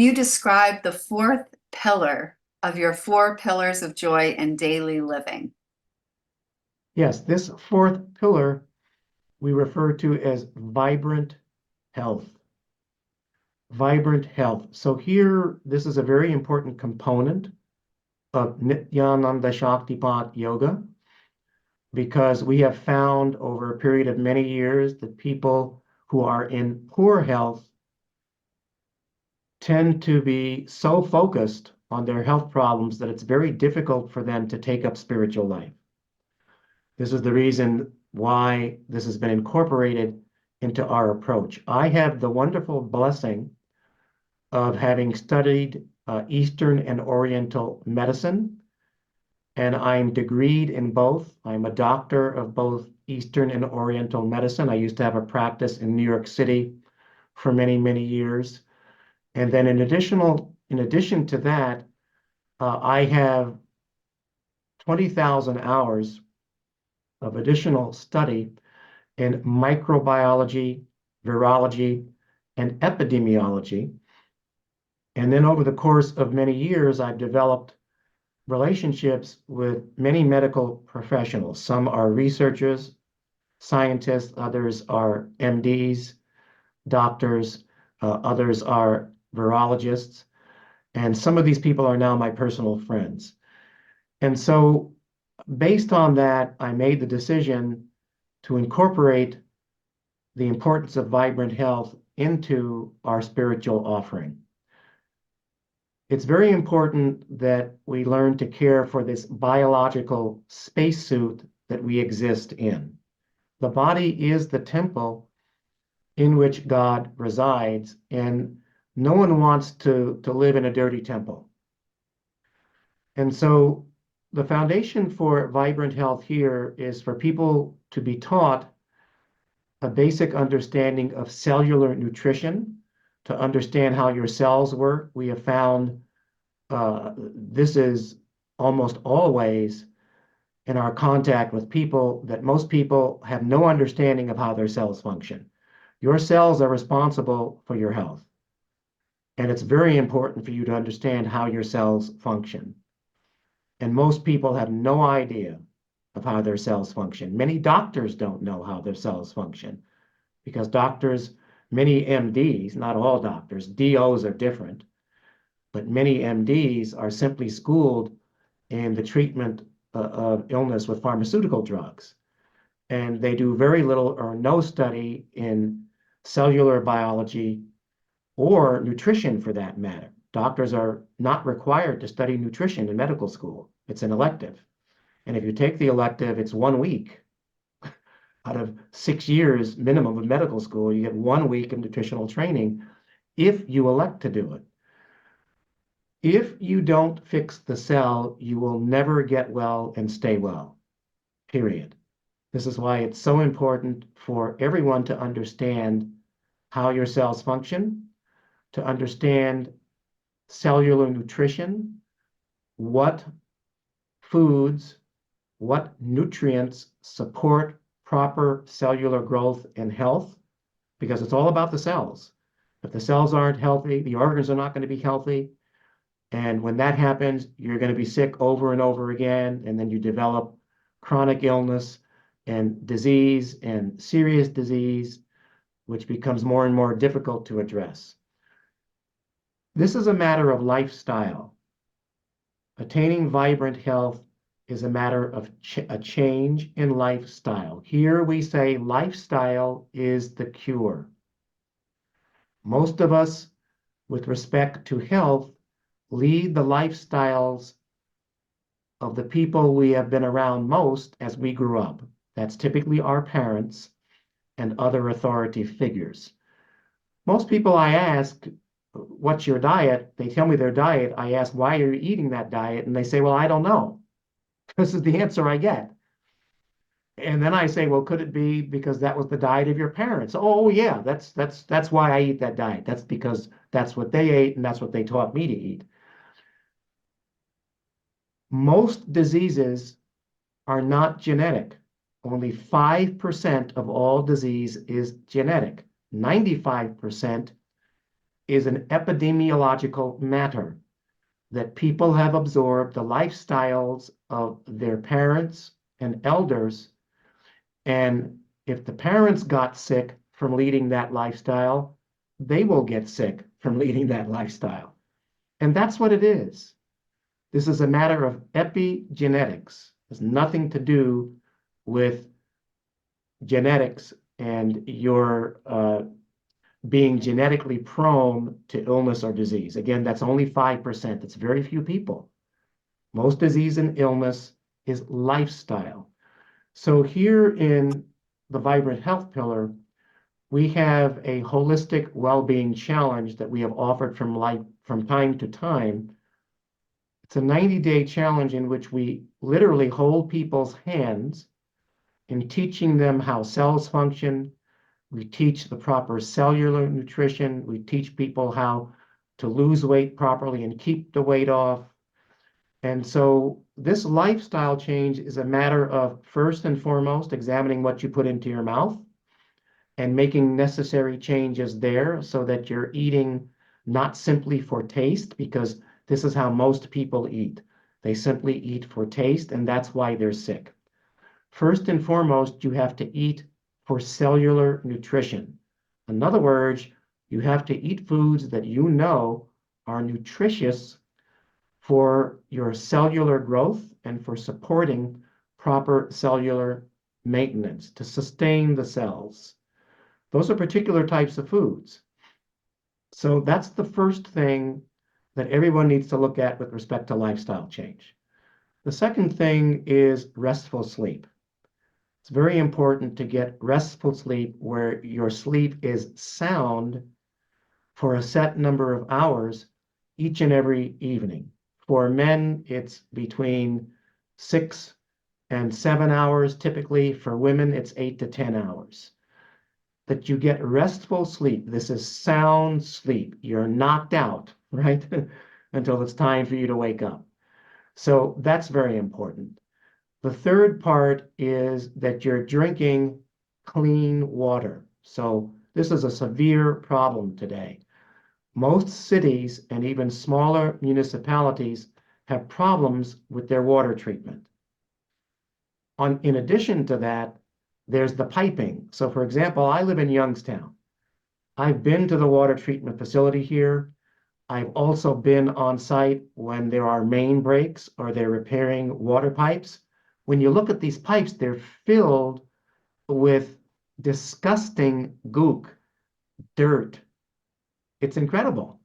you describe the fourth pillar of your four pillars of joy in daily living? Yes, this fourth pillar we refer to as vibrant health. Vibrant health. So here, this is a very important component of Nityananda Shaktipat yoga because we have found over a period of many years that people who are in poor health tend to be so focused on their health problems that it's very difficult for them to take up spiritual life. This is the reason why this has been incorporated into our approach. I have the wonderful blessing of having studied Eastern and Oriental medicine, and I'm degreed in both. I'm a doctor of both Eastern and Oriental medicine. I used to have a practice in New York City for many, many years. And then in addition to that, I have 20,000 hours of additional study in microbiology, virology, and epidemiology. And then over the course of many years, I've developed relationships with many medical professionals. Some are researchers, scientists, others are MDs, doctors, others are virologists. And some of these people are now my personal friends. And so, based on that, I made the decision to incorporate the importance of vibrant health into our spiritual offering. It's very important that we learn to care for this biological spacesuit that we exist in. The body is the temple in which God resides, and no one wants to live in a dirty temple. And so the foundation for vibrant health here is for people to be taught a basic understanding of cellular nutrition, to understand how your cells work. We have found this is almost always in our contact with people that most people have no understanding of how their cells function. Your cells are responsible for your health. And it's very important for you to understand how your cells function. And most people have no idea of how their cells function. Many doctors don't know how their cells function because doctors, many MDs, not all doctors, DOs are different, but many MDs are simply schooled in the treatment of illness with pharmaceutical drugs. And they do very little or no study in cellular biology or nutrition for that matter. Doctors are not required to study nutrition in medical school. It's an elective. And if you take the elective, it's 1 week. Out of 6 years minimum of medical school, you get 1 week of nutritional training if you elect to do it. If you don't fix the cell, you will never get well and stay well, period. This is why it's so important for everyone to understand how your cells function, to understand cellular nutrition, what foods, what nutrients support proper cellular growth and health, because it's all about the cells. If the cells aren't healthy, the organs are not going to be healthy. And when that happens, you're going to be sick over and over again, and then you develop chronic illness and disease and serious disease, which becomes more and more difficult to address. This is a matter of lifestyle. Attaining vibrant health is a matter of a change in lifestyle. Here we say lifestyle is the cure. Most of us, with respect to health, lead the lifestyles of the people we have been around most as we grew up. That's typically our parents and other authority figures. Most people I ask, what's your diet? They tell me their diet. I ask, why are you eating that diet? And they say, well, I don't know. This is the answer I get. And then I say, well, could it be because that was the diet of your parents? Oh, yeah, that's why I eat that diet. That's because that's what they ate and that's what they taught me to eat. Most diseases are not genetic. Only 5% of all disease is genetic. 95% is an epidemiological matter that people have absorbed the lifestyles of their parents and elders. And if the parents got sick from leading that lifestyle, they will get sick from leading that lifestyle. And that's what it is. This is a matter of epigenetics. It has nothing to do with genetics and your being genetically prone to illness or disease. Again, that's only 5%. That's very few people. Most disease and illness is lifestyle. So here in the Vibrant Health Pillar, we have a holistic well-being challenge that we have offered from time to time. It's a 90-day challenge in which we literally hold people's hands in teaching them how cells function. We teach the proper cellular nutrition. We teach people how to lose weight properly and keep the weight off. And so this lifestyle change is a matter of, first and foremost, examining what you put into your mouth and making necessary changes there so that you're eating not simply for taste, because this is how most people eat. They simply eat for taste, and that's why they're sick. First and foremost, you have to eat for cellular nutrition. In other words, you have to eat foods that you know are nutritious for your cellular growth and for supporting proper cellular maintenance to sustain the cells. Those are particular types of foods. So that's the first thing that everyone needs to look at with respect to lifestyle change. The second thing is restful sleep. It's very important to get restful sleep where your sleep is sound for a set number of hours each and every evening. For men, it's between 6 and 7 hours. Typically, for women, it's 8 to 10 hours. That you get restful sleep. This is sound sleep. You're knocked out, right? Until it's time for you to wake up. So that's very important. The third part is that you're drinking clean water. So this is a severe problem today. Most cities and even smaller municipalities have problems with their water treatment. In addition to that, there's the piping. So for example, I live in Youngstown. I've been to the water treatment facility here. I've also been on site when there are main breaks or they're repairing water pipes. When you look at these pipes, they're filled with disgusting gook, dirt. It's incredible.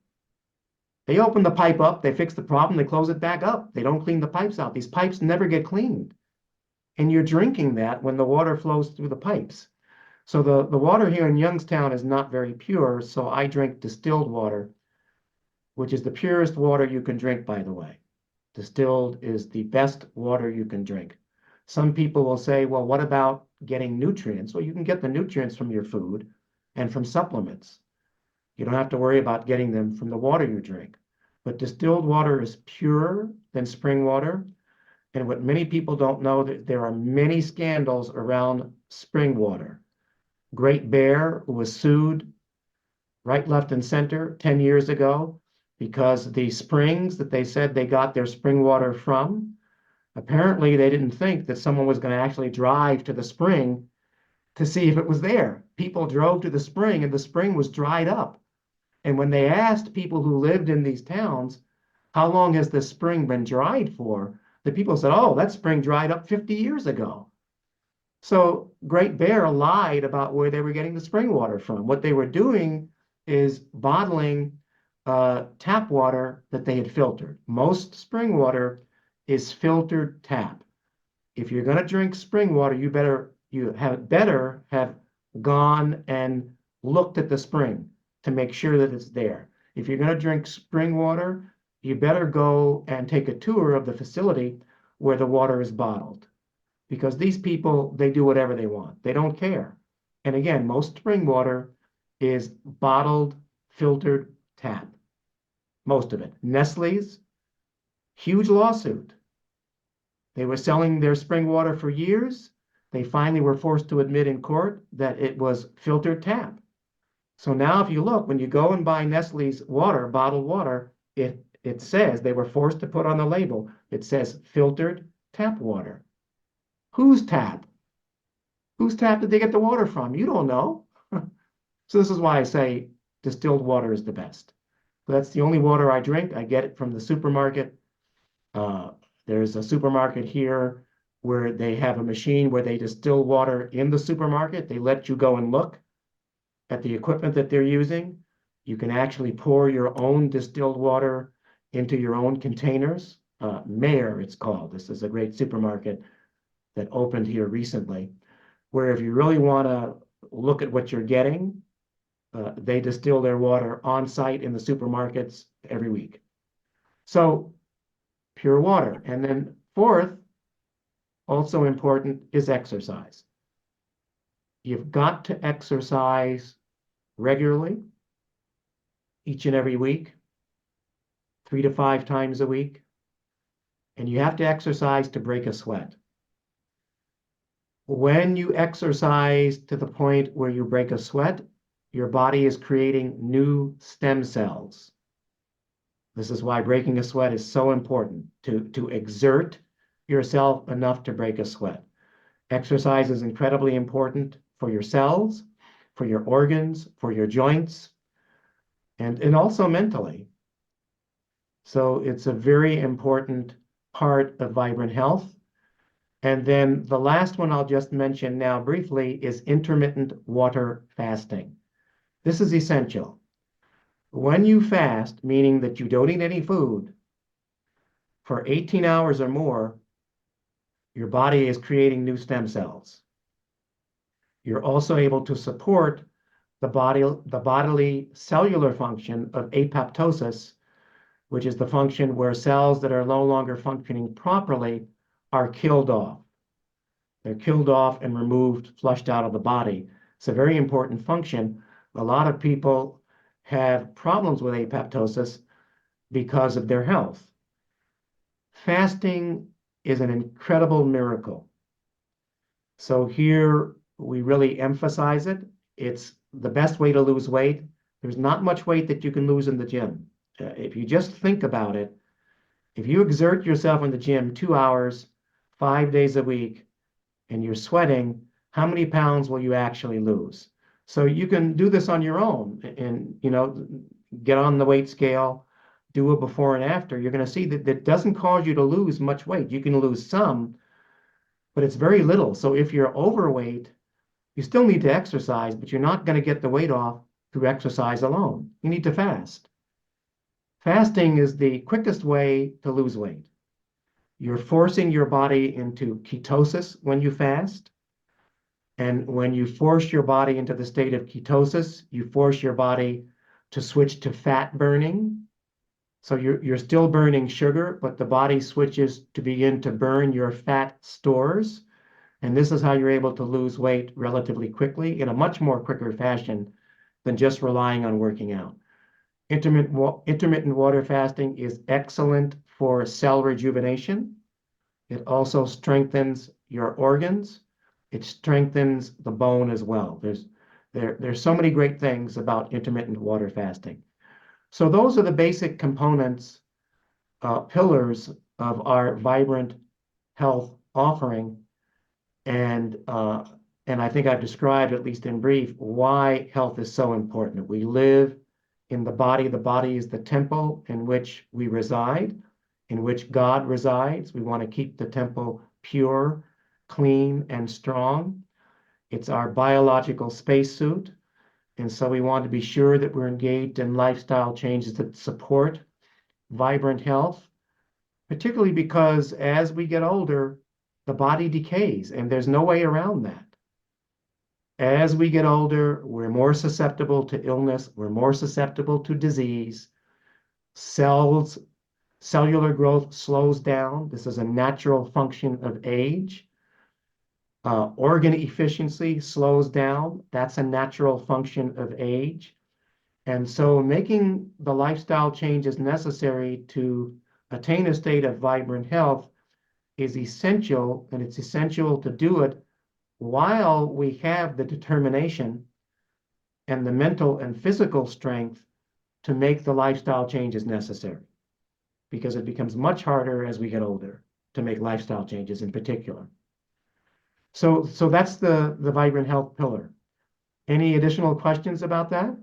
They open the pipe up, they fix the problem, they close it back up. They don't clean the pipes out. These pipes never get cleaned. And you're drinking that when the water flows through the pipes. So the water here in Youngstown is not very pure, so I drink distilled water, which is the purest water you can drink, by the way. Distilled is the best water you can drink. Some people will say, well, what about getting nutrients? Well, you can get the nutrients from your food and from supplements. You don't have to worry about getting them from the water you drink. But distilled water is purer than spring water. And what many people don't know, that there are many scandals around spring water. Great Bear was sued right, left, and center 10 years ago because the springs that they said they got their spring water from, apparently they didn't think that someone was going to actually drive to the spring to see if it was there. People drove to the spring and the spring was dried up. And when they asked people who lived in these towns, how long has this spring been dried for? The people said, oh, that spring dried up 50 years ago. So Great Bear lied about where they were getting the spring water from. What they were doing is bottling tap water that they had filtered. Most spring water is filtered tap. If you're going to drink spring water, you better have gone and looked at the spring to make sure that it's there. If you're going to drink spring water, you better go and take a tour of the facility where the water is bottled. Because these people, they do whatever they want. They don't care. And again, most spring water is bottled, filtered tap. Most of it. Nestle's, huge lawsuit. They were selling their spring water for years. They finally were forced to admit in court that it was filtered tap. So now if you look, when you go and buy Nestle's water, bottled water, it says, they were forced to put on the label, it says filtered tap water. Whose tap? Whose tap did they get the water from? You don't know. So this is why I say distilled water is the best. That's the only water I drink. I get it from the supermarket. Uh, there's a supermarket here where they have a machine where they distill water in the supermarket. They let you go and look at the equipment that they're using. You can actually pour your own distilled water into your own containers. Mayor, it's called. This is a great supermarket that opened here recently, where if you really want to look at what you're getting, they distill their water on site in the supermarkets every week. So pure water. And then fourth, also important, is exercise. You've got to exercise regularly, each and every week, 3 to 5 times a week. And you have to exercise to break a sweat. When you exercise to the point where you break a sweat, your body is creating new stem cells. This is why breaking a sweat is so important, to exert yourself enough to break a sweat. Exercise is incredibly important for your cells, for your organs, for your joints, and also mentally. So it's a very important part of vibrant health. And then the last one I'll just mention now briefly is intermittent water fasting. This is essential. When you fast, meaning that you don't eat any food for 18 hours or more, your body is creating new stem cells. You're also able to support the bodily cellular function of apoptosis, which is the function where cells that are no longer functioning properly are killed off. They're killed off and removed, flushed out of the body. It's a very important function. A lot of people have problems with apoptosis because of their health. Fasting is an incredible miracle. So here we really emphasize it. It's the best way to lose weight. There's not much weight that you can lose in the gym. If you just think about it, if you exert yourself in the gym 2 hours, 5 days a week, and you're sweating, how many pounds will you actually lose? So you can do this on your own and, get on the weight scale, do a before and after. You're going to see that that doesn't cause you to lose much weight. You can lose some, but it's very little. So if you're overweight, you still need to exercise, but you're not going to get the weight off through exercise alone. You need to fast. Fasting is the quickest way to lose weight. You're forcing your body into ketosis when you fast. And when you force your body into the state of ketosis, you force your body to switch to fat burning. So you're still burning sugar, but the body switches to begin to burn your fat stores. And this is how you're able to lose weight relatively quickly in a much more quicker fashion than just relying on working out. Intermittent water fasting is excellent for cell rejuvenation. It also strengthens your organs. It strengthens the bone as well. There's so many great things about intermittent water fasting. So those are the basic components, pillars of our vibrant health offering. And I think I've described, at least in brief, why health is so important. We live in the body. The body is the temple in which we reside, in which God resides. We want to keep the temple pure, clean, and strong. It's our biological spacesuit. And so we want to be sure that we're engaged in lifestyle changes that support vibrant health, particularly because as we get older, the body decays, and there's no way around that. As we get older, we're more susceptible to illness, we're more susceptible to disease. Cellular growth slows down. This is a natural function of age. Organ efficiency slows down. That's a natural function of age. And so making the lifestyle changes necessary to attain a state of vibrant health is essential, and it's essential to do it while we have the determination and the mental and physical strength to make the lifestyle changes necessary, because it becomes much harder as we get older to make lifestyle changes in particular. So that's the vibrant health pillar. Any additional questions about that?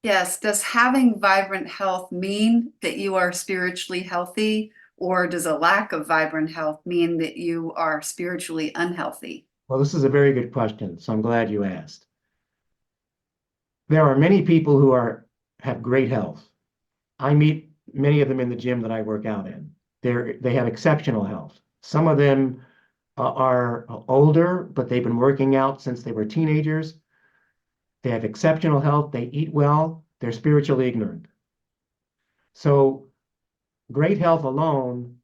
Yes. Does having vibrant health mean that you are spiritually healthy, or does a lack of vibrant health mean that you are spiritually unhealthy? Well, this is a very good question, so I'm glad you asked. There are many people who have great health. I meet many of them in the gym that I work out in. They have exceptional health. Some of them are older, but they've been working out since they were teenagers. They have exceptional health. They eat well. They're spiritually ignorant. So great health alone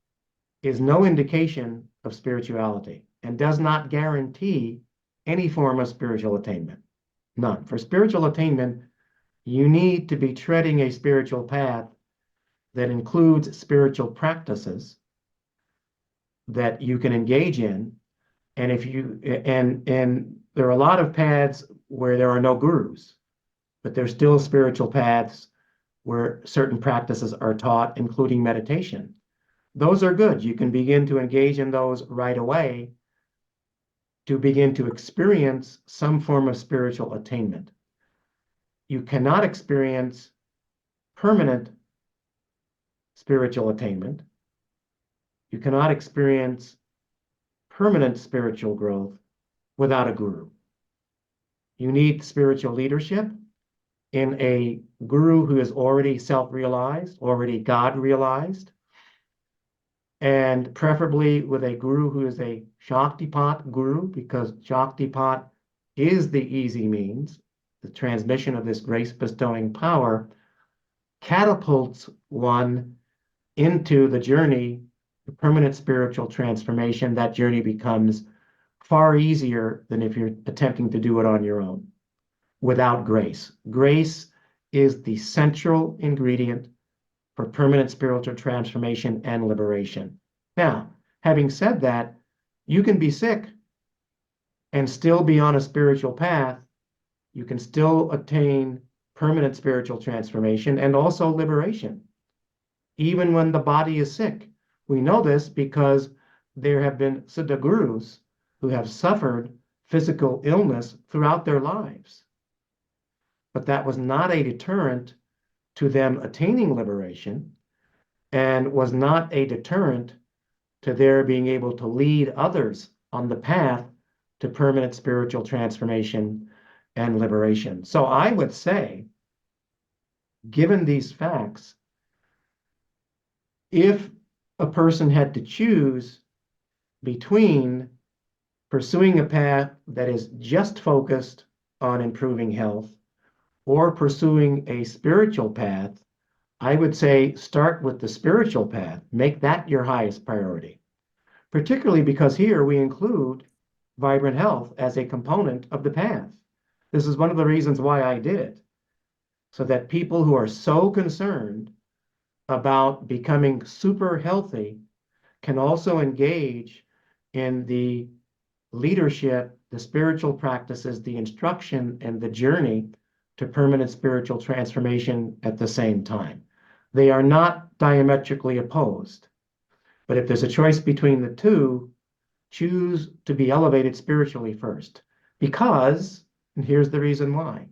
is no indication of spirituality and does not guarantee any form of spiritual attainment. None. For spiritual attainment, you need to be treading a spiritual path that includes spiritual practices that you can engage in. And if you and there are a lot of paths where there are no gurus, but there's still spiritual paths where certain practices are taught, including meditation. Those are good. You can begin to engage in those right away to begin to experience some form of spiritual attainment. You cannot experience permanent spiritual attainment. You cannot experience permanent spiritual growth without a guru. You need spiritual leadership in a guru who is already self-realized, already God-realized, and preferably with a guru who is a Shaktipat guru, because Shaktipat is the easy means. The transmission of this grace-bestowing power catapults one into the journey to permanent spiritual transformation. That journey becomes far easier than if you're attempting to do it on your own without grace. Grace is the central ingredient for permanent spiritual transformation and liberation. Now, having said that, you can be sick and still be on a spiritual path. You can still attain permanent spiritual transformation and also liberation, even when the body is sick. We know this because there have been Siddha gurus who have suffered physical illness throughout their lives. But that was not a deterrent to them attaining liberation, and was not a deterrent to their being able to lead others on the path to permanent spiritual transformation and liberation. So I would say, given these facts, if a person had to choose between pursuing a path that is just focused on improving health or pursuing a spiritual path, I would say start with the spiritual path. Make that your highest priority, particularly because here we include vibrant health as a component of the path. This is one of the reasons why I did it, so that people who are so concerned about becoming super healthy can also engage in the leadership, the spiritual practices, the instruction, and the journey to permanent spiritual transformation at the same time. They are not diametrically opposed. But if there's a choice between the two, choose to be elevated spiritually first. Because, and here's the reason why,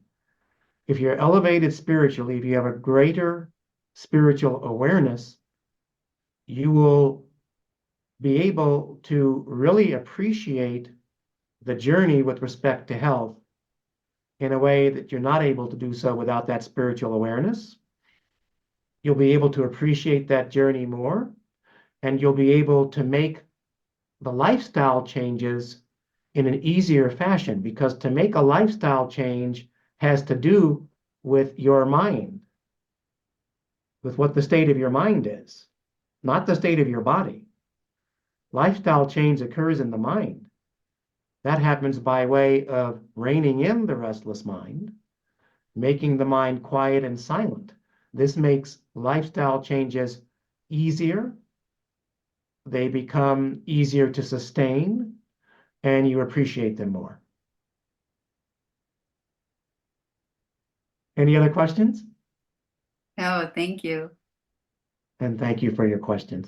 if you're elevated spiritually, if you have a greater spiritual awareness, you will be able to really appreciate the journey with respect to health in a way that you're not able to do so without that spiritual awareness. You'll be able to appreciate that journey more, and you'll be able to make the lifestyle changes in an easier fashion, because to make a lifestyle change has to do with your mind, with what the state of your mind is, not the state of your body. Lifestyle change occurs in the mind. That happens by way of reining in the restless mind, making the mind quiet and silent. This makes lifestyle changes easier. They become easier to sustain, and you appreciate them more. Any other questions? No, thank you. And thank you for your questions.